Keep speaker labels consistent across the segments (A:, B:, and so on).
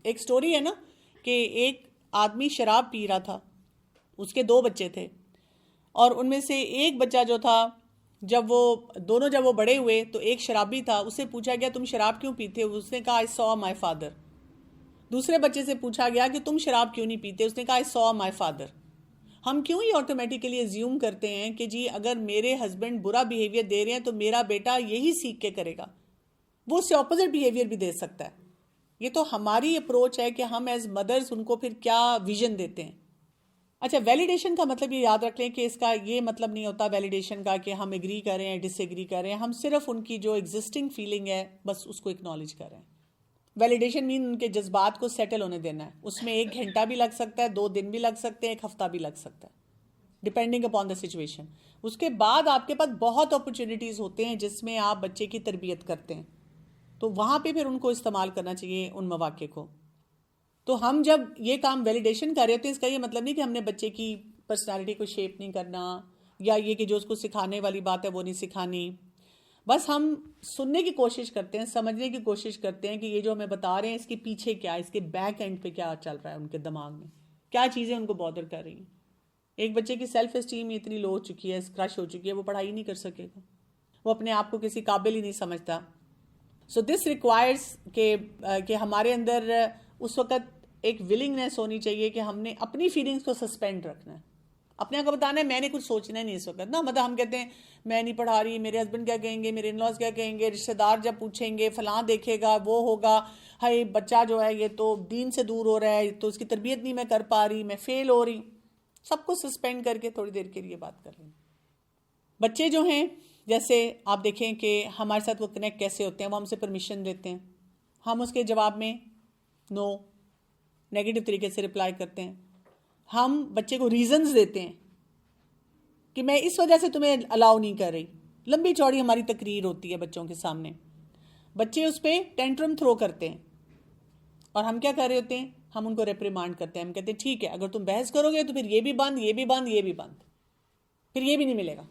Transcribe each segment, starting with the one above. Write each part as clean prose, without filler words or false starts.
A: ایک سٹوری ہے نا کہ ایک آدمی شراب پی رہا تھا، اس کے 2 بچے تھے، اور ان میں سے ایک بچہ جو تھا جب وہ بڑے ہوئے تو ایک شرابی تھا، اس سے پوچھا گیا تم شراب کیوں پیتے ہو؟ اس نے کہا I saw my father۔ دوسرے بچے سے پوچھا گیا کہ تم شراب کیوں نہیں پیتے؟ اس نے کہا I saw my father۔ ہم کیوں ہی آٹومیٹیکلی ایزیوم کرتے ہیں کہ جی اگر میرے ہسبینڈ برا بیہیویئر دے رہے ہیں تو میرا بیٹا یہی سیکھ کے کرے گا، وہ اس سے اپوزٹ بیہیویئر بھی دے سکتا ہے۔ یہ تو ہماری اپروچ ہے کہ ہم ایز مدرز ان کو پھر کیا ویژن دیتے ہیں۔ اچھا، ویلیڈیشن کا مطلب یہ یاد رکھ لیں کہ اس کا یہ مطلب نہیں ہوتا ویلیڈیشن کا کہ ہم ایگری کر رہے ہیں ڈس ایگری کر رہے ہیں، ہم صرف ان کی جو ایگزسٹنگ فیلنگ ہے بس اس کو اکنالج کر رہے ہیں۔ ویلیڈیشن مین ان کے جذبات کو سیٹل ہونے دینا ہے، اس میں 1 گھنٹہ بھی لگ سکتا ہے، 2 دن بھی لگ سکتے ہیں، 1 ہفتہ بھی لگ سکتا ہے، ڈپینڈنگ اپان دا سچویشن۔ اس کے بعد آپ کے پاس بہت اپرچونیٹیز ہوتے ہیں جس میں آپ بچے کی تربیت کرتے ہیں، تو وہاں پہ پھر ان کو استعمال کرنا چاہیے ان مواقع کو۔ تو ہم جب یہ کام ویلیڈیشن کر رہے ہوتے ہیں، اس کا یہ مطلب نہیں کہ ہم نے بچے کی پرسنالٹی کو شیپ نہیں کرنا، یا یہ کہ جو اس کو سکھانے والی بات ہے وہ نہیں سکھانی۔ بس ہم سننے کی کوشش کرتے ہیں، سمجھنے کی کوشش کرتے ہیں کہ یہ جو ہمیں بتا رہے ہیں اس کے پیچھے کیا ہے، اس کے بیک اینڈ پہ کیا چل رہا ہے، ان کے دماغ میں کیا چیزیں ان کو بادر کر رہی ہیں۔ ایک بچے کی سیلف اسٹیم اتنی لو ہو چکی ہے، کرش ہو چکی ہے، وہ پڑھائی نہیں کر سکے گا، وہ اپنے آپ کو کسی قابل ہی نہیں سمجھتا۔ سو دس ریکوائرز کہ ہمارے اندر اس وقت ایک ولنگنیس ہونی چاہیے کہ ہم نے اپنی فیلنگز کو سسپینڈ رکھنا ہے، اپنے آپ کو بتانا ہے میں نے کچھ سوچنا نہیں اس وقت نا۔ مطلب ہم کہتے ہیں میں نہیں پڑھا رہی، میرے ہسبینڈ کیا کہیں گے، میرے ان لاز کیا کہیں گے، رشتہ دار جب پوچھیں گے، فلاں دیکھے گا، وہ ہوگا، ہائی بچہ جو ہے یہ تو دین سے دور ہو رہا ہے، تو اس کی تربیت نہیں میں کر پا رہی، میں فیل ہو رہی۔ سب کو سسپینڈ کر کے تھوڑی دیر کے لیے بات کر لیں۔ بچے جو ہیں جیسے آپ دیکھیں کہ ہمارے ساتھ وہ کنیکٹ کیسے ہوتے ہیں، وہ ہم سے پرمیشن دیتے ہیں، ہم اس کے جواب میں نو نیگیٹو طریقے سے رپلائی کرتے ہیں، ہم بچے کو ریزنز دیتے ہیں کہ میں اس وجہ سے تمہیں الاؤ نہیں کر رہی، لمبی چوڑی ہماری تقریر ہوتی ہے بچوں کے سامنے، بچے اس پہ ٹینٹرم تھرو کرتے ہیں، اور ہم کیا کر رہے ہوتے ہیں، ہم ان کو ریپریمانڈ کرتے ہیں، ہم کہتے ہیں ٹھیک ہے اگر تم بحث کرو گے تو پھر یہ بھی بند، یہ بھی بند، یہ بھی بند، پھر یہ بھی نہیں ملے گا،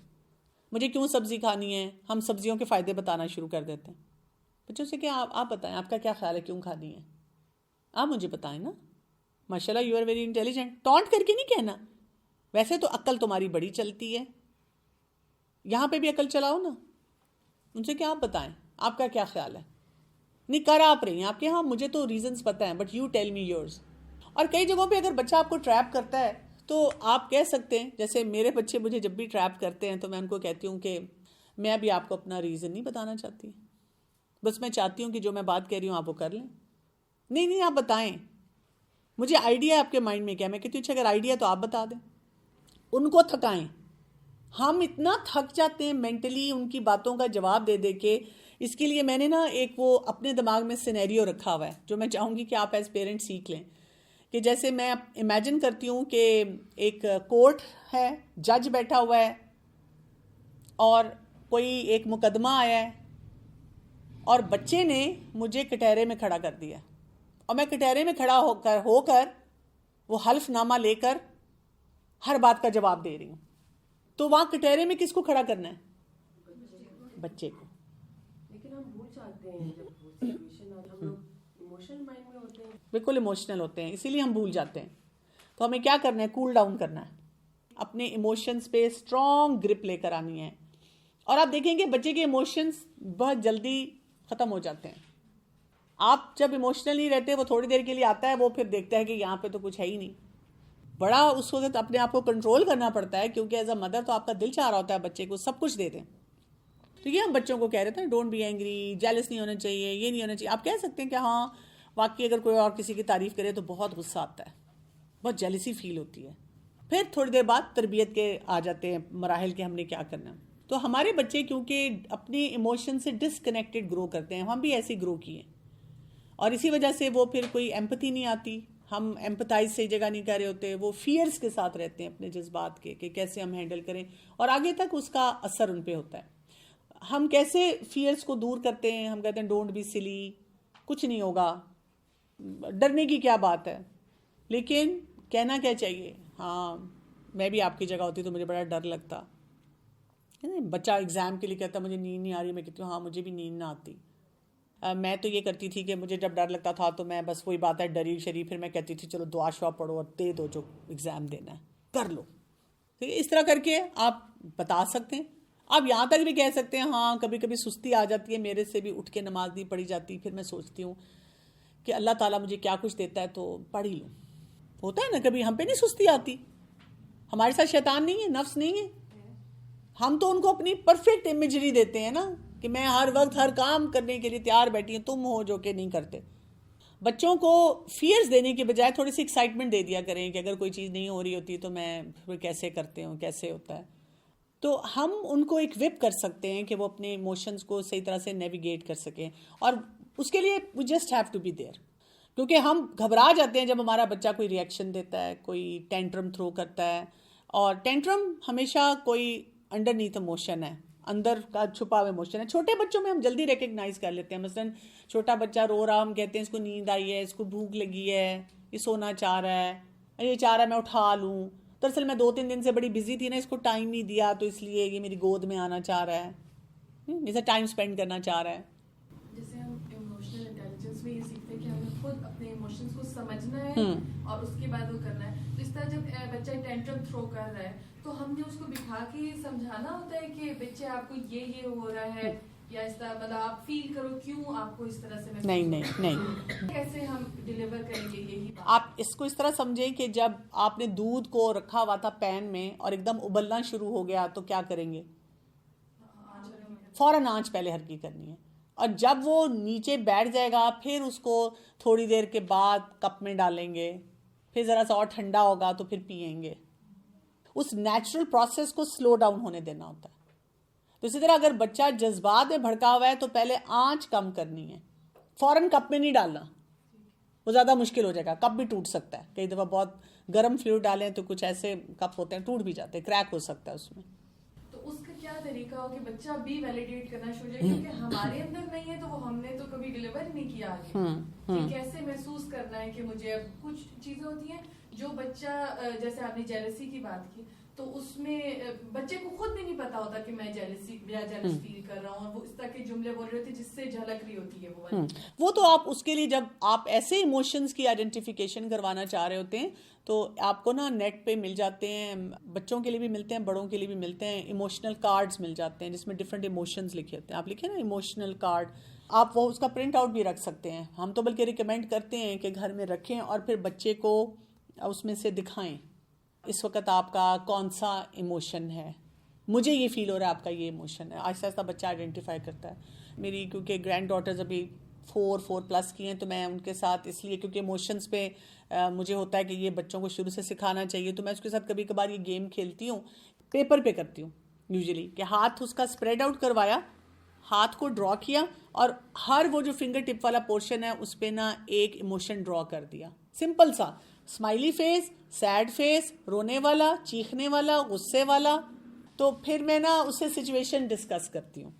A: مجھے کیوں سبزی کھانی ہے، ہم سبزیوں کے فائدے بتانا شروع کر دیتے ہیں بچوں سے کہ آپ بتائیں آپ کا کیا خیال ہے کیوں کھانی ہے، آپ مجھے بتائیں نا، ماشاء اللہ you are very intelligent, taunt کر کے نہیں کہنا، ویسے تو عقل تمہاری بڑی چلتی ہے، یہاں پہ بھی عقل چلاؤ نا، ان سے کیا آپ بتائیں آپ کا کیا خیال ہے، نہیں کر آپ رہی ہیں آپ کے ہاں مجھے تو ریزنز پتہ ہیں but you tell me yours. اور کئی جگہوں پہ اگر بچہ آپ کو ٹریپ کرتا ہے تو آپ کہہ سکتے ہیں، جیسے میرے بچے مجھے جب بھی ٹریپ کرتے ہیں تو میں ان کو کہتی ہوں کہ میں ابھی آپ کو اپنا ریزن نہیں بتانا چاہتی، بس میں چاہتی ہوں کہ جو میں بات کہہ رہی ہوں آپ وہ کر لیں۔ نہیں آپ بتائیں، مجھے آئیڈیا آپ کے مائنڈ میں کیا، میں کہتی ہوں اچھا اگر آئیڈیا تو آپ بتا دیں، ان کو تھکائیں۔ ہم اتنا تھک جاتے ہیں مینٹلی ان کی باتوں کا جواب دے دے کے، اس کے لیے میں نے نا ایک وہ اپنے دماغ میں سینیریو رکھا ہوا ہے جو میں چاہوں گی کہ آپ ایز پیرنٹ سیکھ لیں، کہ جیسے میں امیجن کرتی ہوں کہ ایک کورٹ ہے، جج بیٹھا ہوا ہے اور کوئی ایک مقدمہ آیا ہے اور بچے نے مجھے کٹہرے میں کھڑا کر دیا، اور میں کٹہرے میں کھڑا ہو کر وہ حلف نامہ لے کر ہر بات کا جواب دے رہی ہوں، تو وہاں کٹہرے میں کس کو کھڑا کرنا ہے؟ بچے کو۔
B: لیکن ہم بھول جاتے ہیں جب وہ سچویشن اور ہم لوگ ایموشنل مائنڈ میں ہوتے ہیں،
A: بالکل ایموشنل ہوتے ہیں، اسی لیے ہم بھول جاتے ہیں۔ تو ہمیں کیا کرنا ہے، کول ڈاؤن کرنا ہے، اپنے ایموشنز پہ اسٹرانگ گرپ لے کر آنی ہے، اور آپ دیکھیں کہ بچے کے ایموشنز بہت جلدی ختم ہو جاتے ہیں۔ آپ جب ایموشنل نہیں رہتے، وہ تھوڑی دیر کے لیے آتا ہے، وہ پھر دیکھتا ہے کہ یہاں پہ تو کچھ ہے ہی نہیں، بڑا اس وقت اپنے آپ کو کنٹرول کرنا پڑتا ہے، کیونکہ ایز اے مدر تو آپ کا دل چاہ رہا ہوتا ہے بچے کو سب کچھ دے دیں۔ تو یہ ہم بچوں کو کہہ رہے تھے ڈونٹ بی اینگری، جیلس نہیں ہونا چاہیے، یہ نہیں ہونا چاہیے۔ آپ کہہ سکتے ہیں کہ ہاں واقعی اگر کوئی اور کسی کی تعریف کرے تو بہت غصہ آتا ہے، بہت جیلسی فیل ہوتی ہے، پھر تھوڑی دیر بعد تربیت کے آ جاتے ہیں مراحل کے ہم نے کیا کرنا۔ تو ہمارے بچے کیونکہ اپنے ایموشن سے ڈسکنیکٹڈ گرو کرتے ہیں، ہم بھی ایسے گرو کیے، اور اسی وجہ سے وہ پھر کوئی ایمپتھی نہیں آتی، ہم ایمپتائز سے جگہ نہیں کر رہے ہوتے، وہ فیئرز کے ساتھ رہتے ہیں اپنے جذبات کے کہ کیسے ہم ہینڈل کریں، اور آگے تک اس کا اثر ان پہ ہوتا ہے۔ ہم کیسے فیئرز کو دور کرتے ہیں، ہم کہتے ہیں ڈونٹ بی سلی، کچھ نہیں ہوگا، ڈرنے کی کیا بات ہے، لیکن کہنا کیا چاہیے، ہاں میں بھی آپ کی جگہ ہوتی تو مجھے بڑا ڈر لگتا۔ بچہ ایگزام کے لیے کہتا مجھے نیند نہیں آ رہی، میں کہتی ہوں ہاں مجھے بھی نیند نہ آتی۔ میں تو یہ کرتی تھی کہ مجھے جب ڈر لگتا تھا تو میں بس وہی بات ہے ڈری شریف، پھر میں کہتی تھی چلو دعا شعا پڑھو اور دے دو جو ایگزام دینا ہے کر لو. ٹھیک ہے، اس طرح کر کے آپ بتا سکتے ہیں. آپ یہاں تک بھی کہہ سکتے ہیں ہاں کبھی کبھی سستی آ جاتی ہے میرے سے بھی، اٹھ کے نماز نہیں پڑھی جاتی، پھر میں سوچتی ہوں کہ اللہ تعالیٰ مجھے کیا کچھ دیتا ہے تو پڑھ ہی لوں. ہوتا ہے نا کبھی ہم پہ نہیں سستی آتی، ہمارے ساتھ شیطان نہیں ہے، نفس نہیں ہے، ہم تو ان کو اپنی پرفیکٹ امیجری دیتے ہیں نا کہ میں ہر وقت ہر کام کرنے کے لیے تیار بیٹھی ہوں، تم ہو جو کہ نہیں کرتے. بچوں کو فیئرز دینے کے بجائے تھوڑی سی ایکسائٹمنٹ دے دیا کریں کہ اگر کوئی چیز نہیں ہو رہی ہوتی تو میں کیسے کرتے ہوں، کیسے ہوتا ہے. تو ہم ان کو ایک وپ کر سکتے ہیں کہ وہ اپنے ایموشنز کو صحیح طرح سے نیویگیٹ کر سکیں، اور اس کے لیے we just have to be there. کیونکہ ہم گھبرا جاتے ہیں جب ہمارا بچہ کوئی ری ایکشن دیتا ہے، کوئی ٹینٹرم تھرو کرتا ہے، اور ٹینٹرم ہمیشہ کوئی انڈرنیتھ ایموشن ہے، اندر کا چھپا ہوا ایموشن ہے. چھوٹے بچوں میں ہم جلدی ریکگنائز کر لیتے ہیں. مثلاً چھوٹا بچہ رو رہا، ہم کہتے ہیں اس کو نیند آئی ہے، اس کو بھوک لگی ہے، یہ سونا چاہ رہا ہے، یہ چاہ رہا ہے میں اٹھا لوں. دراصل میں 2-3 دن سے بڑی بزی تھی نا، اس کو ٹائم نہیں دیا تو اس لیے یہ میری گود میں آنا چاہ رہا ہے، جیسے ٹائم سپینڈ کرنا چاہ رہا ہے.
B: جیسے ہم ایموشنل انٹیلیجنس میں یہ سیکھتے ہیں کہ ہمیں خود اپنے ایموشنس کو سمجھنا ہے اور اس کے بعد وہ کرنا ہے. تو اس طرح جب بچہ ٹینٹرم تھرو کر رہا ہے تو ہم نے اس کو بٹھا کے یہ سمجھانا ہوتا ہے کہ بچے آپ کو یہ ہو رہا ہے، یا اس طرح مطلب آپ فیل کرو کیوں آپ کو اس طرح سے محسوس
A: نہیں
B: کیسے ہم ڈیلیور کریں گے یہی بات.
A: آپ اس کو اس طرح سمجھیں کہ جب آپ نے دودھ کو رکھا ہوا تھا پین میں اور ایک دم ابلنا شروع ہو گیا تو کیا کریں گے؟ فوراً آنچ پہلے ہلکی کرنی ہے، اور جب وہ نیچے بیٹھ جائے گا پھر اس کو تھوڑی دیر کے بعد کپ میں ڈالیں گے، پھر ذرا سا اور ٹھنڈا ہوگا تو پھر پئیں گے. اس نیچرل پروسیس کو سلو ڈاؤن ہونے دینا ہوتا ہے. تو اسی طرح اگر بچہ جذبات میں بھڑکا ہوا ہے تو پہلے آنچ کم کرنی ہے، فوراً کپ میں نہیں ڈالنا، وہ زیادہ مشکل ہو جائے گا، کپ بھی ٹوٹ سکتا ہے. کئی دفعہ بہت گرم فلوئڈ ڈالیں تو کچھ ایسے کپ ہوتے ہیں ٹوٹ بھی جاتے ہیں، کریک ہو سکتا ہے اس میں.
B: تو اس کا کیا طریقہ ہو کہ بچہ بھی ویلیڈیٹ کرنا شروع ہو جائے، کیونکہ ہمارے اندر نہیں ہے تو وہ ہم نے تو کبھی ڈیلیور ہی نہیں کیا آگے کہ کیسے محسوس کرنا ہے کہ مجھے. اب کچھ چیزیں ہوتی ہیں جو بچہ، جیسے آپ نے جیلسی کی بات کی، تو اس میں بچے کو خود بھی نہیں پتا ہوتا کہ میں جیلس فیل کر رہا ہوں، اور وہ اس طرح کے جملے بول رہے ہوتے جس سے جھلک رہی ہوتی ہے
A: وہ تو آپ اس کے لیے جب آپ ایسے ایموشنز کی آئیڈینٹیفیکیشن کروانا چاہ رہے ہوتے ہیں تو آپ کو نا نیٹ پہ مل جاتے ہیں، بچوں کے لیے بھی ملتے ہیں، بڑوں کے لیے بھی ملتے ہیں، ایموشنل کارڈز مل جاتے ہیں جس میں ڈفرینٹ ایموشنز لکھے ہوتے ہیں. آپ لکھیں نا ایموشنل کارڈ، آپ وہ اس کا پرنٹ آؤٹ بھی رکھ سکتے ہیں. ہم تو بلکہ ریکمینڈ کرتے ہیں کہ گھر میں رکھیں اور پھر بچے کو اس میں سے دکھائیں اس وقت آپ کا کون سا ایموشن ہے، مجھے یہ فیل ہو رہا ہے آپ کا یہ ایموشن ہے. آہستہ آہستہ بچہ آئیڈینٹیفائی کرتا ہے. میری کیونکہ گرینڈ ڈاٹرز ابھی 4+ کی ہیں تو میں ان کے ساتھ اس لیے کیونکہ ایموشنز پہ مجھے ہوتا ہے کہ یہ بچوں کو شروع سے سکھانا چاہیے، تو میں اس کے ساتھ کبھی کبھار یہ گیم کھیلتی ہوں، پیپر پہ کرتی ہوں یوزلی، کہ ہاتھ اس کا اسپریڈ آؤٹ کروایا، ہاتھ کو ڈرا کیا، اور ہر وہ جو فنگر ٹپ والا پورشن ہے اس پہ نا ایک ایموشن ڈرا کر دیا، سمپل سا، اسمائلی فیس، سیڈ فیس، رونے والا، چیخنے والا، غصے والا. تو پھر میں نا اس سے سچویشن ڈسکس کرتی ہوں،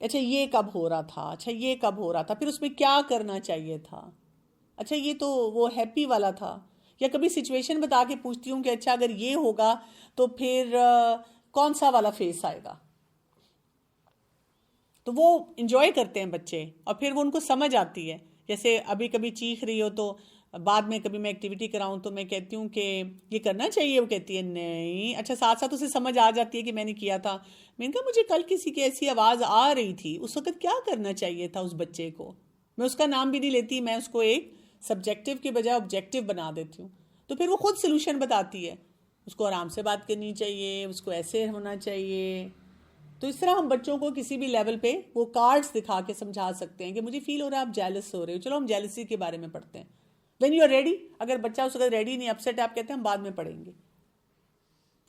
A: اچھا یہ کب ہو رہا تھا، اچھا یہ کب ہو رہا تھا، پھر اس میں کیا کرنا چاہیے تھا، اچھا یہ تو وہ ہیپی والا تھا. یا کبھی سچویشن بتا کے پوچھتی ہوں کہ اچھا اگر یہ ہوگا تو پھر کون سا والا فیس آئے گا. تو وہ انجوائے کرتے ہیں بچے، اور پھر وہ ان کو سمجھ آتی ہے. جیسے ابھی کبھی چیخ رہی ہو تو بعد میں کبھی میں ایکٹیویٹی کراؤں تو میں کہتی ہوں کہ یہ کرنا چاہیے، وہ کہتی ہے نہیں. اچھا ساتھ ساتھ اسے سمجھ آ جاتی ہے کہ میں نے کیا تھا. میں نے کہا مجھے کل کسی کی ایسی آواز آ رہی تھی، اس وقت کیا کرنا چاہیے تھا اس بچے کو. میں اس کا نام بھی نہیں لیتی، میں اس کو ایک سبجیکٹو کے بجائے آبجیکٹو بنا دیتی ہوں. تو پھر وہ خود سلوشن بتاتی ہے، اس کو آرام سے بات کرنی چاہیے، اس کو ایسے ہونا چاہیے. تو اس طرح ہم بچوں کو کسی بھی لیول پہ وہ کارڈز دکھا کے سمجھا سکتے ہیں کہ مجھے فیل ہو رہا ہے آپ جیلس ہو رہے ہو، چلو ہم جیلسی کے بارے میں پڑھتے ہیں. وین یو آر ریڈی، اگر بچہ اس وقت ریڈی نہیں، اپسیٹ، آپ کہتے ہیں ہم بعد میں پڑھیں گے.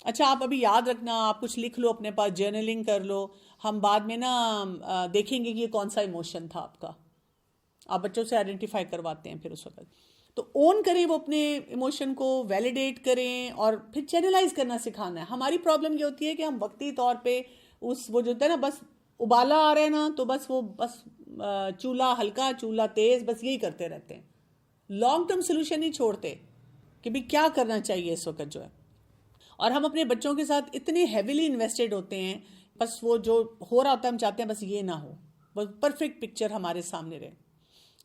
A: اچھا آپ ابھی یاد رکھنا، آپ کچھ لکھ لو اپنے پاس، جرنلنگ کر لو، ہم بعد میں نا دیکھیں گے کہ یہ کون سا ایموشن تھا آپ کا. آپ بچوں سے آئیڈینٹیفائی کرواتے ہیں پھر اس وقت. تو اون کریں وہ اپنے ایموشن کو، ویلیڈیٹ کریں، اور پھر چینلائز کرنا سکھانا ہے. ہماری پرابلم یہ ہوتی ہے کہ ہم وقتی طور پہ وہ جو ہوتا ہے نا، بس ابالا آ رہا ہے نا تو بس چولہا ہلکا، چولہا تیز، بس یہی کرتے رہتے ہیں. لانگ ٹرم سولوشن نہیں چھوڑتے کہ بھی کیا کرنا چاہیے اس وقت جو ہے. اور ہم اپنے بچوں کے ساتھ اتنے ہیویلی انویسٹڈ ہوتے ہیں، بس وہ جو ہو رہا ہوتا ہے ہم چاہتے ہیں بس یہ نہ ہو، پرفیکٹ پکچر ہمارے سامنے رہے.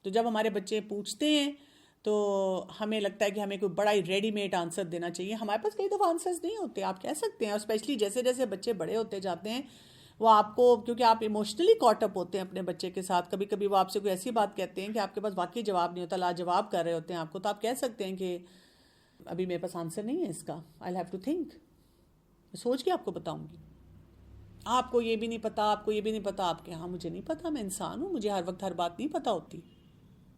A: تو جب ہمارے بچے پوچھتے ہیں تو ہمیں لگتا ہے کہ ہمیں کوئی بڑا ہی ریڈی میڈ آنسر دینا چاہیے. ہمارے پاس کئی دفعہ آنسرز نہیں ہوتے, آپ کہہ سکتے ہیں, اور اسپیشلی جیسے جیسے بچے بڑے ہوتے جاتے ہیں وہ آپ کو, کیونکہ آپ ایموشنلی کاٹ اپ ہوتے ہیں اپنے بچے کے ساتھ, کبھی کبھی وہ آپ سے کوئی ایسی بات کہتے ہیں کہ آپ کے پاس واقعی جواب نہیں ہوتا, لاجواب کر رہے ہوتے ہیں آپ کو, تو آپ کہہ سکتے ہیں کہ ابھی میرے پاس آنسر نہیں ہے اس کا, آئی ہیو ٹو تھنک, میں سوچ کے آپ کو بتاؤں گی. آپ کو یہ بھی نہیں پتا, آپ کو یہ بھی نہیں پتا, آپ کے ہاں مجھے نہیں پتا, میں انسان ہوں, مجھے ہر وقت ہر بات نہیں پتا ہوتی.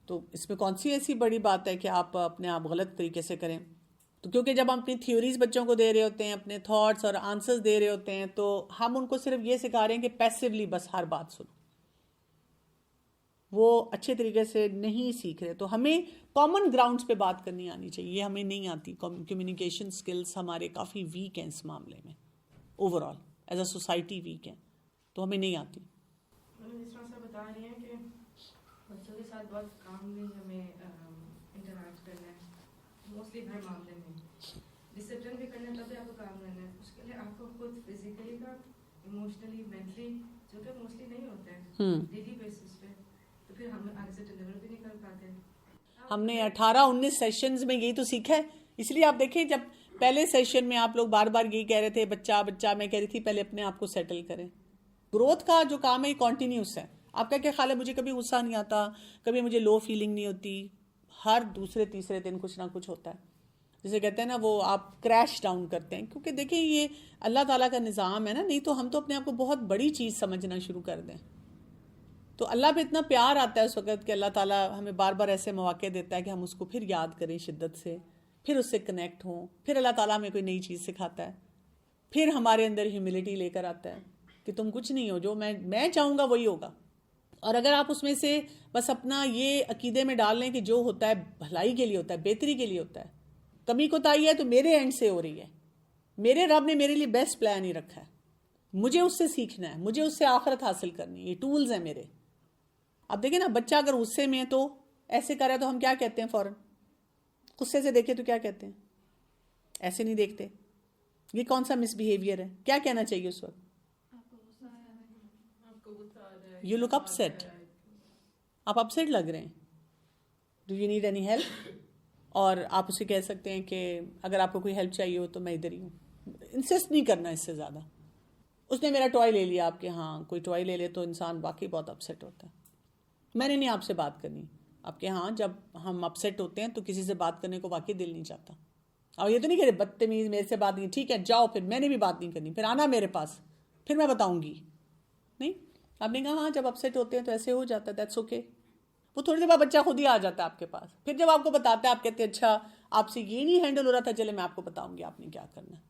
A: تو اس میں کون سی ایسی بڑی بات ہے کہ آپ اپنے آپ غلط طریقے سے کریں. تو کیونکہ جب ہم اپنی تھیوریز بچوں کو دے رہے ہوتے ہیں, اپنے تھاٹس اور آنسرز دے رہے ہوتے ہیں, تو ہم ان کو صرف یہ سکھا رہے ہیں کہ پیسیولی بس ہر بات سنو, وہ اچھے طریقے سے نہیں سیکھ رہے. تو ہمیں کامن گراؤنڈز پہ بات کرنی آنی چاہیے, یہ ہمیں نہیں آتی. کمیونیکیشن سکلز ہمارے کافی ویک ہیں اس معاملے میں, overall as a society weak ہیں, تو ہمیں نہیں آتی.
B: جس طرح سے بتا رہی ہیں کہ بچوں کے ساتھ بہت کام میں ہمیں انٹریکٹ کرنا ہے, موسٹلی ہر معاملے میں ڈسپلن بھی کرنا ہے, تب بھی آپ کو کام کرنا ہے. اس کے لیے آپ کو خود فزیکلی کا, ایموشنلی, مینٹلی, جو کہ موسٹلی نہیں ہوتا ہے ڈیلی بیسس پہ, تو پھر ہم آگے سے ڈلیور بھی نہیں کر پاتے.
A: ہم نے 18-19 سیشنز میں یہی تو سیکھا ہے. اس لیے آپ دیکھیں جب پہلے سیشن میں آپ لوگ بار بار یہی کہہ رہے تھے بچہ بچہ, میں کہہ رہی تھی پہلے اپنے آپ کو سیٹل کریں. گروتھ کا جو کام ہے یہ کنٹینیوس ہے. آپ کا کیا خیال ہے, مجھے کبھی غصہ نہیں آتا, کبھی مجھے لو فیلنگ نہیں ہوتی, ہر دوسرے تیسرے دن کچھ نہ کچھ ہوتا ہے. جسے کہتے ہیں نا وہ آپ کریش ڈاؤن کرتے ہیں, کیونکہ دیکھیں یہ اللہ تعالیٰ کا نظام ہے نا, نہیں تو ہم تو اپنے آپ کو بہت بڑی چیز سمجھنا شروع کر دیں. تو اللہ پہ اتنا پیار آتا ہے اس وقت کہ اللہ تعالیٰ ہمیں بار بار ایسے مواقع دیتا ہے کہ ہم اس کو پھر یاد کریں شدت سے, پھر اس سے کنیکٹ ہوں, پھر اللہ تعالیٰ ہمیں کوئی نئی چیز سکھاتا ہے, پھر ہمارے اندر ہیوملٹی لے کر آتا ہے کہ تم کچھ نہیں ہو, جو میں چاہوں گا وہی ہوگا. اور اگر آپ اس میں سے بس اپنا یہ عقیدے میں ڈال لیں کہ جو ہوتا ہے بھلائی کے لیے ہوتا ہے, بہتری کے لیے ہوتا ہے, کمی کوتاہی ہے تو میرے اینڈ سے ہو رہی ہے, میرے رب نے میرے لیے بیسٹ پلان ہی رکھا ہے, مجھے اس سے سیکھنا ہے, مجھے اس سے آخرت حاصل کرنی ہے, یہ ٹولز ہیں میرے. اب دیکھیں نا, بچہ اگر غصے میں ہے تو ایسے کرے تو ہم کیا کہتے ہیں فوراً, غصے سے دیکھے تو کیا کہتے ہیں, ایسے نہیں دیکھتے. یہ کون سا مس بیہیویئر ہے, کیا کہنا چاہیے اس وقت, یو لک اپسیٹ, آپ اپسیٹ لگ رہے ہیں, do you need any help. اور آپ اسے کہہ سکتے ہیں کہ اگر آپ کو کوئی ہیلپ چاہیے ہو تو میں ادھر ہی ہوں. انسسٹ نہیں کرنا اس سے زیادہ. اس نے میرا ٹوائے لے لیا, آپ کے ہاں کوئی ٹوائے لے لے تو انسان واقعی بہت اپسیٹ ہوتا ہے. میں نے نہیں آپ سے بات کرنی, آپ کے ہاں جب ہم اپسیٹ ہوتے ہیں تو کسی سے بات کرنے کو واقعی دل نہیں چاہتا. اور یہ تو نہیں کہ بدتمیز میرے سے بات نہیں, ٹھیک ہے جاؤ, پھر میں نے بھی بات نہیں کرنی, پھر آنا میرے پاس, پھر میں بتاؤں گی. نہیں, آپ نے کہا ہاں جب اپسیٹ ہوتے ہیں تو ایسے ہو جاتا ہے, دیٹس اوکے. وہ تھوڑی دیر بعد بچہ خود ہی آ جاتا ہے آپ کے پاس, پھر جب آپ کو بتاتا ہے آپ کہتے ہیں اچھا آپ سے یہ نہیں ہینڈل ہو رہا تھا, چلے میں آپ کو بتاؤں گی آپ نے کیا کرنا ہے.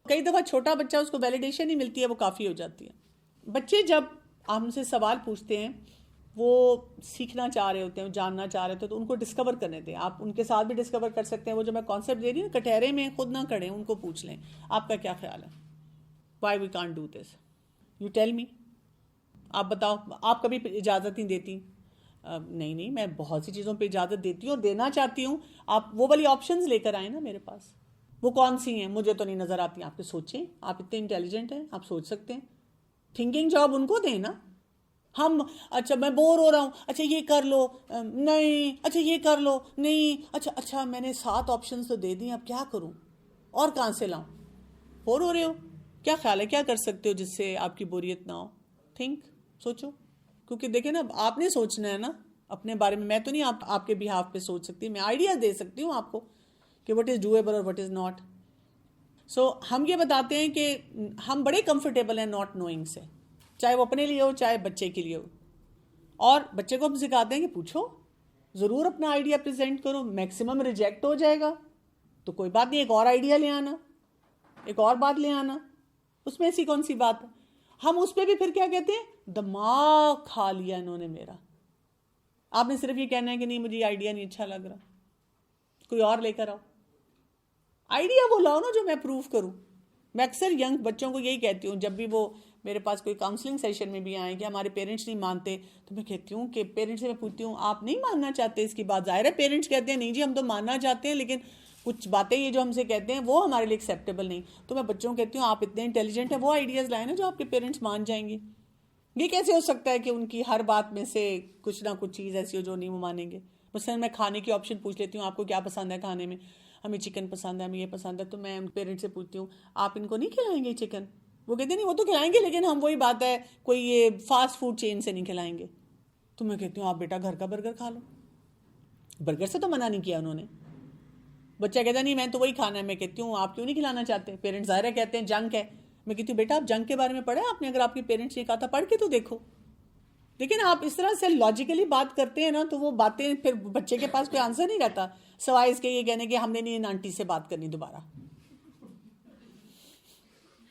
A: کئی دفعہ چھوٹا بچہ, اس کو ویلیڈیشن ہی ملتی ہے, وہ کافی ہو جاتی ہے. بچے جب ہم سے سوال پوچھتے ہیں وہ سیکھنا چاہ رہے ہوتے ہیں, جاننا چاہ رہے ہوتے ہیں, تو ان کو ڈسکور کرنے دیں. آپ ان کے ساتھ بھی ڈسکور کر سکتے ہیں. وہ جو میں کانسیپٹ دے رہی ہوں کٹہرے میں خود نہ کھڑیں, ان کو پوچھ لیں آپ کا کیا خیال ہے, why we can't do this, you tell me, آپ بتاؤ. آپ کبھی اجازت نہیں دیتی, نہیں میں بہت سی چیزوں پہ اجازت دیتی ہوں اور دینا چاہتی ہوں. آپ وہ والی آپشنز لے کر آئیں نا میرے پاس. وہ کون سی ہیں, مجھے تو نہیں نظر آتی. آپ کے سوچیں, آپ اتنے انٹیلیجنٹ ہیں, آپ سوچ سکتے ہیں. تھنکنگ جاب ان کو دیں نا. ہم اچھا میں بور ہو رہا ہوں, اچھا یہ کر لو, نہیں, اچھا یہ کر لو, نہیں, اچھا میں نے 7 آپشنز تو دے دی, اب کیا کروں, اور کہاں سے لاؤں. بور ہو رہے ہو, کیا خیال ہے کیا کر سکتے ہو جس سے آپ کی بوریت نہ ہو. تھنک, سوچو. کیونکہ دیکھیں نا آپ نے سوچنا ہے نا اپنے بارے میں تو نہیں آپ کے بہاف پہ سوچ سکتی. میں آئیڈیا دے سکتی ہوں آپ کو کہ وٹ از ڈویبل اور وٹ از ناٹ. سو ہم یہ بتاتے ہیں کہ ہم بڑے کمفرٹیبل ہیں ناٹ نوئنگ سے, چاہے وہ اپنے لیے ہو چاہے بچے کے لیے ہو. اور بچے کو ہم سکھاتے ہیں کہ پوچھو, ضرور اپنا آئیڈیا پریزنٹ کرو. میکسیمم ریجیکٹ ہو جائے گا تو کوئی بات نہیں, ایک اور آئیڈیا لے آنا, ایک اور بات لے آنا, اس میں ایسی کون سی بات ہے. ہم اس پہ بھی پھر کیا کہتے ہیں, دماغ کھا لیا انہوں نے میرا. آپ نے صرف یہ کہنا ہے کہ نہیں مجھے یہ آئیڈیا نہیں اچھا لگ رہا, کوئی اور لے کر آؤ. آئیڈیا وہ لاؤ نا جو میں پروف کروں. میں اکثر ینگ بچوں کو یہی کہتی ہوں, جب بھی وہ میرے پاس کوئی کاؤنسلنگ سیشن میں بھی آئیں کہ ہمارے پیرنٹس نہیں مانتے, تو میں کہتی ہوں کہ پیرنٹس سے میں پوچھتی ہوں آپ نہیں ماننا چاہتے اس کی بات. ظاہر ہے پیرنٹس کہتے ہیں نہیں جی ہم تو ماننا چاہتے ہیں, لیکن کچھ باتیں یہ جو ہم سے کہتے ہیں وہ ہمارے لیے ایکسیپٹیبل نہیں. تو میں بچوں کو کہتی ہوں آپ اتنے انٹیلیجنٹ ہیں, وہ آئیڈیاز لائیں نا جو آپ کے پیرنٹس مان جائیں گے. یہ کیسے ہو سکتا ہے کہ ان کی ہر بات میں سے کچھ نہ کچھ چیز ایسی ہو جو نہیں وہ مانیں گے؟ مثلا میں کھانے کی آپشن پوچھ لیتی ہوں آپ کو کیا پسند ہے کھانے میں، ہمیں چکن پسند ہے، ہمیں یہ پسند ہے، تو میں پیرنٹ سے پوچھتی ہوں آپ ان کو نہیں کھلائیں گے چکن؟ وہ کہتے ہیں نہیں وہ تو کھلائیں گے لیکن ہم وہی بات ہے کوئی یہ فاسٹ فوڈ چین سے نہیں کھلائیں گے. تو میں کہتی ہوں آپ بیٹا گھر کا برگر کھا لو. برگر سے تو منع نہیں کیا انہوں نے. بچہ کہتا نہیں میں تو وہی کھانا ہے. میں کہتی ہوں آپ کیوں نہیں کھلانا چاہتے؟ پیرنٹس ظاہر ہے کہتے ہیں جنک ہے. میں کہتی ہوں بیٹا آپ جنک کے بارے میں پڑھا آپ نے؟ اگر آپ کے پیرنٹس نے کہا تھا پڑھ کے تو دیکھو. لیکن آپ اس طرح سے لاجیکلی بات کرتے ہیں نا تو وہ باتیں پھر بچے کے پاس کوئی آنسر نہیں رہتا سوائے اس کے یہ کہنے کہ ہم نے نہیں ان آنٹی سے بات کرنی دوبارہ.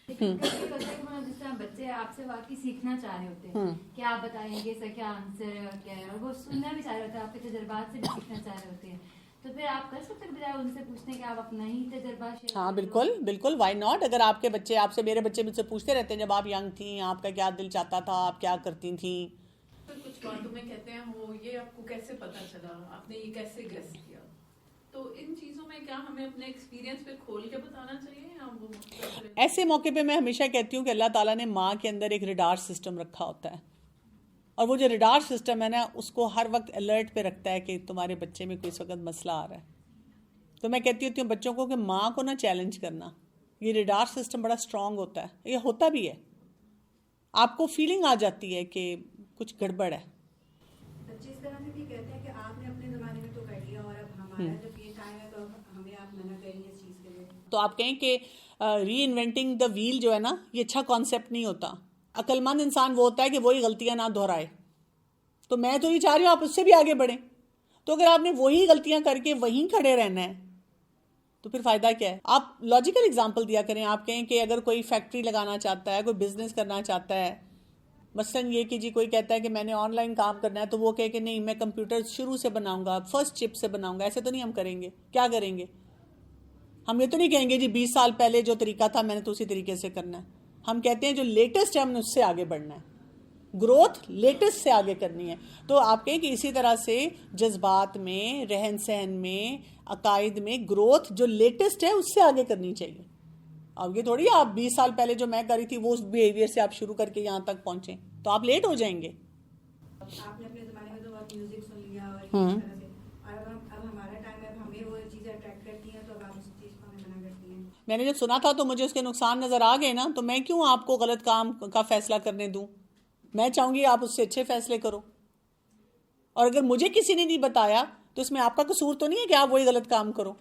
C: جس طرح بچے آپ سے واقعی سیکھنا چاہ رہے ہوتے ہیں کہ آپ بتائیں گے سر کیا آنسر ہے اور کیا ہے، اور وہ سننا بھی چاہ رہے ہوتے ہیں، آپ کے تجربات سے بھی سیکھنا چاہ رہے ہوتے ہیں، تو پھر آپ کر سکتے ہیں بجائے ان سے پوچھنے کہ آپ اپنا ہی تجربہ شیئر.
A: ہاں بالکل بالکل، وائی ناٹ. اگر آپ کے بچے آپ سے، میرے بچے مجھ سے پوچھتے رہتے ہیں جب آپ ینگ تھیں آپ کا کیا دل چاہتا تھا، آپ کیا کرتی تھیں.
B: کچھ باتوں میں کہتے ہیں وہ یہ آپ کو کیسے پتا چلا، آپ نے یہ کیسے گیس کیا. تو ان چیزوں میں کیا ہمیں اپنے ایکسپیرینس پہ کھول کے بتانا چاہیے یا وہ
A: ایسے موقع پہ میں ہمیشہ کہتی ہوں کہ اللہ تعالیٰ نے ماں کے اندر ایک ریڈار سسٹم رکھا ہوتا ہے، اور وہ جو ریڈار سسٹم ہے نا اس کو ہر وقت الرٹ پہ رکھتا ہے کہ تمہارے بچے میں کوئی اس وقت مسئلہ آ رہا ہے. تو میں کہتی ہوتی ہوں بچوں کو کہ ماں کو نہ چیلنج کرنا. یہ ریڈار سسٹم بڑا اسٹرانگ ہوتا ہے، یہ ہوتا بھی ہے. آپ کو فیلنگ آ جاتی ہے کہ کچھ گڑبڑ ہے.
D: بچے اس طرح سے بھی کہتے ہیں کہ آپ نے اپنے زمانے میں تو کر لیا اور اب ہمارا جب یہ ٹائم ہے تو اب ہمیں آپ منع کریں گے اس چیز کے لیے.
A: تو آپ کہیں کہ ری انوینٹنگ دا ویل جو ہے نا یہ اچھا کانسیپٹ نہیں ہوتا. عقل مند انسان وہ ہوتا ہے کہ وہی غلطیاں نہ دہرائے. تو میں تو یہ چاہ رہی ہوں آپ اس سے بھی آگے بڑھیں. تو اگر آپ نے وہی غلطیاں کر کے وہیں کھڑے رہنا ہے تو پھر فائدہ کیا ہے؟ آپ لاجیکل اگزامپل دیا کریں. آپ کہیں کہ اگر کوئی فیکٹری لگانا چاہتا ہے، کوئی بزنس کرنا چاہتا ہے، مثلاً یہ کہ جی کوئی کہتا ہے کہ میں نے آن لائن کام کرنا ہے، تو وہ کہے کہ نہیں میں کمپیوٹر شروع سے بناؤں گا، فرسٹ چپ سے بناؤں گا. ایسے تو نہیں ہم کریں گے. کیا کریں گے؟ ہم یہ تو نہیں کہیں گے جی 20 سال پہلے جو طریقہ تھا میں نے تو اسی طریقے سے کرنا ہے. ہم کہتے ہیں جو لیٹسٹ ہے ہم نے اس سے آگے بڑھنا ہے. گروتھ لیٹسٹ سے آگے کرنی ہے. تو آپ کہیں کہ اسی طرح سے جذبات میں، رہن سہن میں، عقائد میں گروتھ جو لیٹسٹ ہے اس سے آگے کرنی چاہیے. اب یہ تھوڑی آپ 20 سال پہلے جو میں کری تھی وہ اس بیہیویئر سے آپ شروع کر کے یہاں تک پہنچیں تو آپ لیٹ ہو جائیں گے.
D: آپ نے اپنے زمانے میں تو بہت میوزک سن لیا اور اس طرح سے، اور اب ہمارا ٹائم ہے، اب ہمیں وہ چیزیں اٹریکٹ کرتی ہیں تو اب آپ اس چیز کو ہمیں منع کرتی ہیں.
A: میں نے جب سنا تھا تو مجھے اس کے نقصان نظر آ گئے نا، تو میں کیوں آپ کو غلط کام کا فیصلہ کرنے دوں؟ میں چاہوں گی آپ اس سے اچھے فیصلے کرو. اور اگر مجھے کسی نے نہیں بتایا تو اس میں آپ کا قصور تو نہیں ہے کہ آپ وہی غلط کام کرو.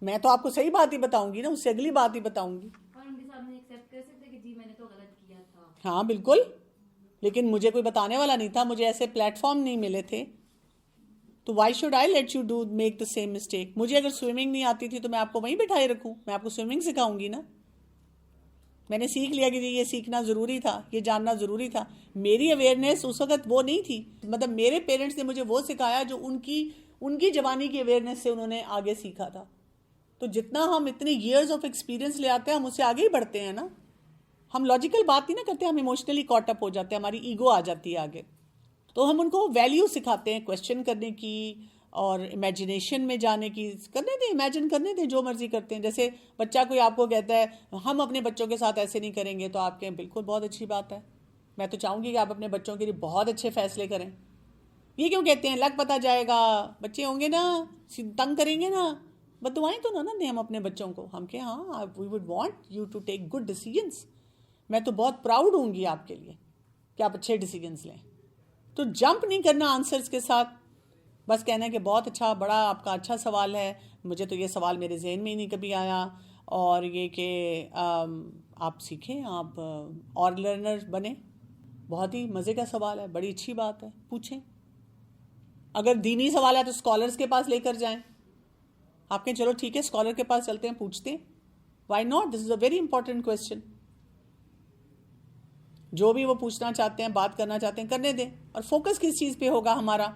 A: میں تو آپ کو صحیح بات ہی بتاؤں گی نا، اس سے اگلی بات ہی بتاؤں گی.
C: اور ان کے سامنے ایکسیپٹ کر سکتے کہ جی میں نے تو غلط کیا تھا.
A: ہاں بالکل، لیکن مجھے کوئی بتانے والا نہیں تھا، مجھے ایسے پلیٹ فارم نہیں ملے تھے. تو why should I let you do make the same mistake. مجھے اگر سوئمنگ نہیں آتی تھی تو میں آپ کو وہیں بٹھائے رکھوں؟ میں آپ کو سوئمنگ سکھاؤں گی نا. میں نے سیکھ لیا کہ جی یہ سیکھنا ضروری تھا، یہ جاننا ضروری تھا. میری اویئرنیس اس وقت وہ نہیں تھی. مطلب میرے پیرنٹس نے مجھے وہ سکھایا جو ان کی جوانی کی اویئرنیس سے انہوں نے آگے سیکھا تھا. تو جتنا ہم اتنے ایئرز آف ایکسپیرینس لے آتے ہیں ہم اس سے آگے ہی بڑھتے ہیں نا. ہم لاجیکل بات نہیں نہ کرتے، ہم ایموشنلی کاٹ اپ ہو جاتے ہیں، ہماری ایگو آ جاتی ہے آگے. تو ہم ان کو ویلیو سکھاتے ہیں کویشچن کرنے کی اور امیجنیشن میں جانے کی. کرنے دیں، امیجن کرنے دیں، جو مرضی کرتے ہیں. جیسے بچہ کوئی آپ کو کہتا ہے ہم اپنے بچوں کے ساتھ ایسے نہیں کریں گے، تو آپ کہیں بالکل بہت اچھی بات ہے. میں تو چاہوں گی کہ آپ اپنے بچوں کے لیے بہت اچھے فیصلے کریں. یہ کیوں کہتے ہیں لگ پتہ جائے گا، بچے ہوں گے نا تنگ کریں گے نا. بددعائیں تو نہ دیں ہم اپنے بچوں کو. ہم کہ ہاں we would want you to take good decisions. میں تو بہت پراؤڈ ہوں گی آپ کے لیے کہ آپ اچھے ڈیسیجنس لیں. تو جمپ نہیں کرنا آنسرز کے ساتھ، بس کہنا ہے کہ بہت اچھا، بڑا آپ کا اچھا سوال ہے، مجھے تو یہ سوال میرے ذہن میں ہی نہیں کبھی آیا. اور یہ کہ آپ سیکھیں، آپ اور لرنر بنیں. بہت ہی مزے کا سوال ہے، بڑی اچھی بات ہے، پوچھیں. اگر دینی سوال ہے تو اسکالرز کے پاس لے کر جائیں. آپ کہیں چلو ٹھیک ہے اسکالر کے پاس چلتے ہیں، پوچھتے ہیں. Why not? This is a very important question. جو بھی وہ پوچھنا چاہتے ہیں، بات کرنا چاہتے ہیں، کرنے دیں. اور فوکس کس چیز پہ ہوگا ہمارا؟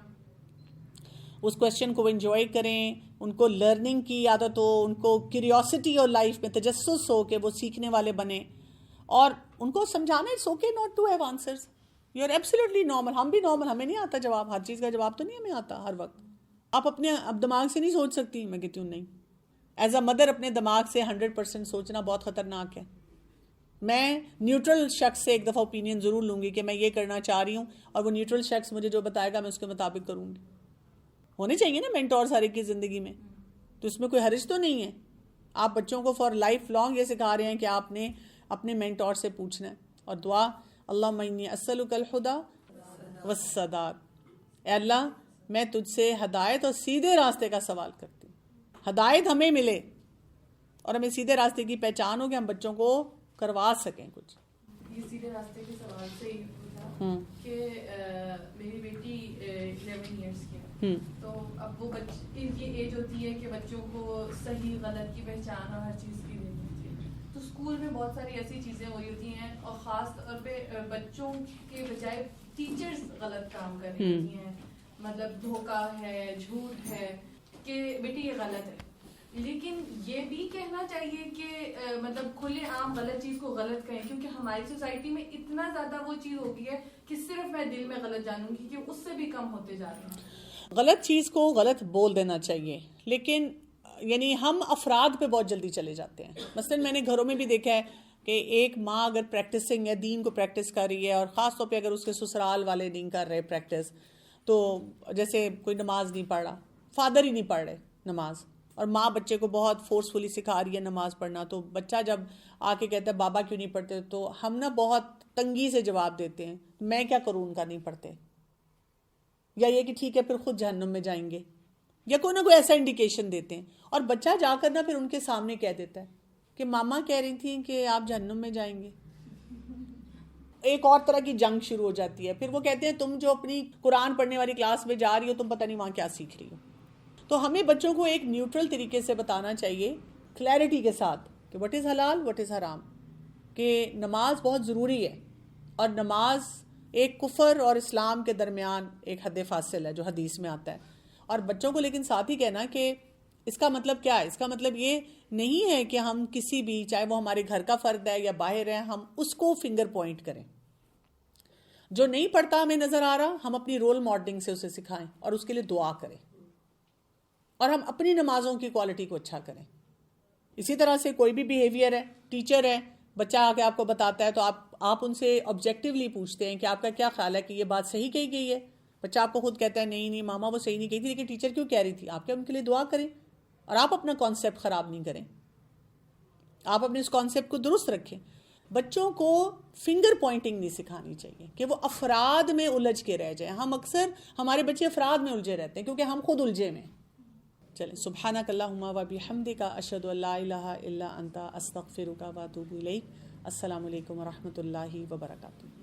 A: اس کویشچن کو وہ انجوائے کریں، ان کو لرننگ کی عادت ہو، ان کو کیوریوسٹی اور لائف میں تجسس ہو کہ وہ سیکھنے والے بنیں. اور ان کو سمجھانا it's okay not to have answers. You are absolutely normal. ہم بھی نارمل، ہمیں نہیں آتا جواب، ہر چیز کا جواب تو نہیں ہمیں آتا ہر وقت. آپ اپنے اب دماغ سے نہیں سوچ سکتی؟ میں کہتی ہوں نہیں. ایز اے مدر اپنے دماغ سے 100% سوچنا بہت خطرناک ہے. میں نیوٹرل شخص سے ایک دفعہ اوپینین ضرور لوں گی کہ میں یہ کرنا چاہ رہی ہوں، اور وہ نیوٹرل شخص مجھے جو بتائے گا میں اس کے مطابق کروں گی. ہونے چاہیے نا مینٹورز ہر ایک کی زندگی میں، تو اس میں کوئی حرج تو نہیں ہے. آپ بچوں کو فار لائف لانگ یہ سکھا رہے ہیں کہ آپ نے اپنے مینٹور سے پوچھنا ہے. اور دعا اللہم انی اسألک الہدی والسداد، اے اللہ میں تجھ سے ہدایت اور سیدھے راستے کا سوال کرتی ہوں. ہدایت ہمیں ملے اور ہمیں سیدھے راستے کی پہچان ہو کہ ہم بچوں کو کروا سکیں کچھ.
B: یہ سیدھے راستے کے سوال سے ہی ہوتا کہ میری بیٹی 11 ایئرس کی ہے، تو اب وہ ان کی ایج ہوتی ہے کہ بچوں کو صحیح غلط کی پہچان اور ہر چیز کی دینی ہوتی ہے. تو اسکول میں بہت ساری ایسی چیزیں ہو رہی ہوتی ہیں، اور خاص طور پہ بچوں کے بجائے ٹیچرز غلط کام کر رہی ہوتی ہیں. مطلب دھوکہ ہے، جھوٹ ہے کہ بیٹی یہ غلط ہے. لیکن یہ بھی کہنا چاہیے کہ مطلب کھلے عام غلط چیز کو غلط کہیں، کیونکہ ہماری سوسائٹی میں اتنا زیادہ وہ چیز ہو گئی ہے کہ صرف میں دل میں غلط جانوں گی کہ اس سے بھی کم ہوتے جا رہے ہیں.
A: غلط چیز کو غلط بول دینا چاہیے، لیکن یعنی ہم افراد پہ بہت جلدی چلے جاتے ہیں. مثلا میں نے گھروں میں بھی دیکھا ہے کہ ایک ماں اگر پریکٹسنگ ہے، دین کو پریکٹس کر رہی ہے، اور خاص طور پہ اگر اس کے سسرال والے نہیں کر رہے پریکٹس، تو جیسے کوئی نماز نہیں پڑھ رہا، فادر ہی نہیں پڑھ رہے نماز، اور ماں بچے کو بہت فورسفلی سکھا رہی ہے نماز پڑھنا، تو بچہ جب آ کے کہتا ہے بابا کیوں نہیں پڑھتے، تو ہم نا بہت تنگی سے جواب دیتے ہیں میں کیا کروں ان کا نہیں پڑھتے، یا یہ کہ ٹھیک ہے پھر خود جہنم میں جائیں گے، یا کوئی نہ کوئی ایسا انڈیکیشن دیتے ہیں. اور بچہ جا کر نا پھر ان کے سامنے کہہ دیتا ہے کہ ماما کہہ رہی تھیں کہ آپ جہنم میں جائیں گے. ایک اور طرح کی جنگ شروع ہو جاتی ہے. پھر وہ کہتے ہیں تم جو اپنی قرآن پڑھنے والی کلاس میں جا رہی ہو تم پتہ نہیں وہاں کیا سیکھ رہی ہو. تو ہمیں بچوں کو ایک نیوٹرل طریقے سے بتانا چاہیے، کلیئرٹی کے ساتھ، کہ وٹ از حلال وٹ از حرام، کہ نماز بہت ضروری ہے، اور نماز ایک کفر اور اسلام کے درمیان ایک حد فاصل ہے جو حدیث میں آتا ہے. اور بچوں کو لیکن ساتھ ہی کہنا کہ اس کا مطلب کیا ہے، اس کا مطلب یہ نہیں ہے کہ ہم کسی بھی، چاہے وہ ہمارے گھر کا فرد ہے یا باہر ہے، ہم اس کو فنگر پوائنٹ کریں. جو نہیں پڑھتا ہمیں نظر آ رہا ہم اپنی رول ماڈلنگ سے اسے سکھائیں اور اس کے لیے دعا کریں، اور ہم اپنی نمازوں کی کوالٹی کو اچھا کریں. اسی طرح سے کوئی بھی بیہیویئر ہے، ٹیچر ہے، بچہ آ کے آپ کو بتاتا ہے تو آپ ان سے آبجیکٹیولی پوچھتے ہیں کہ آپ کا کیا خیال ہے کہ یہ بات صحیح کہی گئی ہے. بچہ آپ کو خود کہتا ہے نہیں ماما وہ صحیح نہیں کہی تھی، لیکن ٹیچر کیوں کہہ رہی تھی، آپ کیا ان کے لیے دعا کریں، اور آپ اپنا کانسیپٹ خراب نہیں کریں، آپ اپنے اس کانسیپٹ کو درست رکھیں. بچوں کو فنگر پوائنٹنگ نہیں سکھانی چاہیے کہ وہ افراد میں الجھ کے رہ جائیں. ہم اکثر ہمارے بچے افراد میں الجھے رہتے ہیں کیونکہ ہم خود الجھے میں. چلیں، سبحانک اللہم و بحمدک، اشہد ان لا الہ الا انت، استغفرک و اتوب الیک. السلام علیکم و رحمۃ اللہ وبرکاتہ.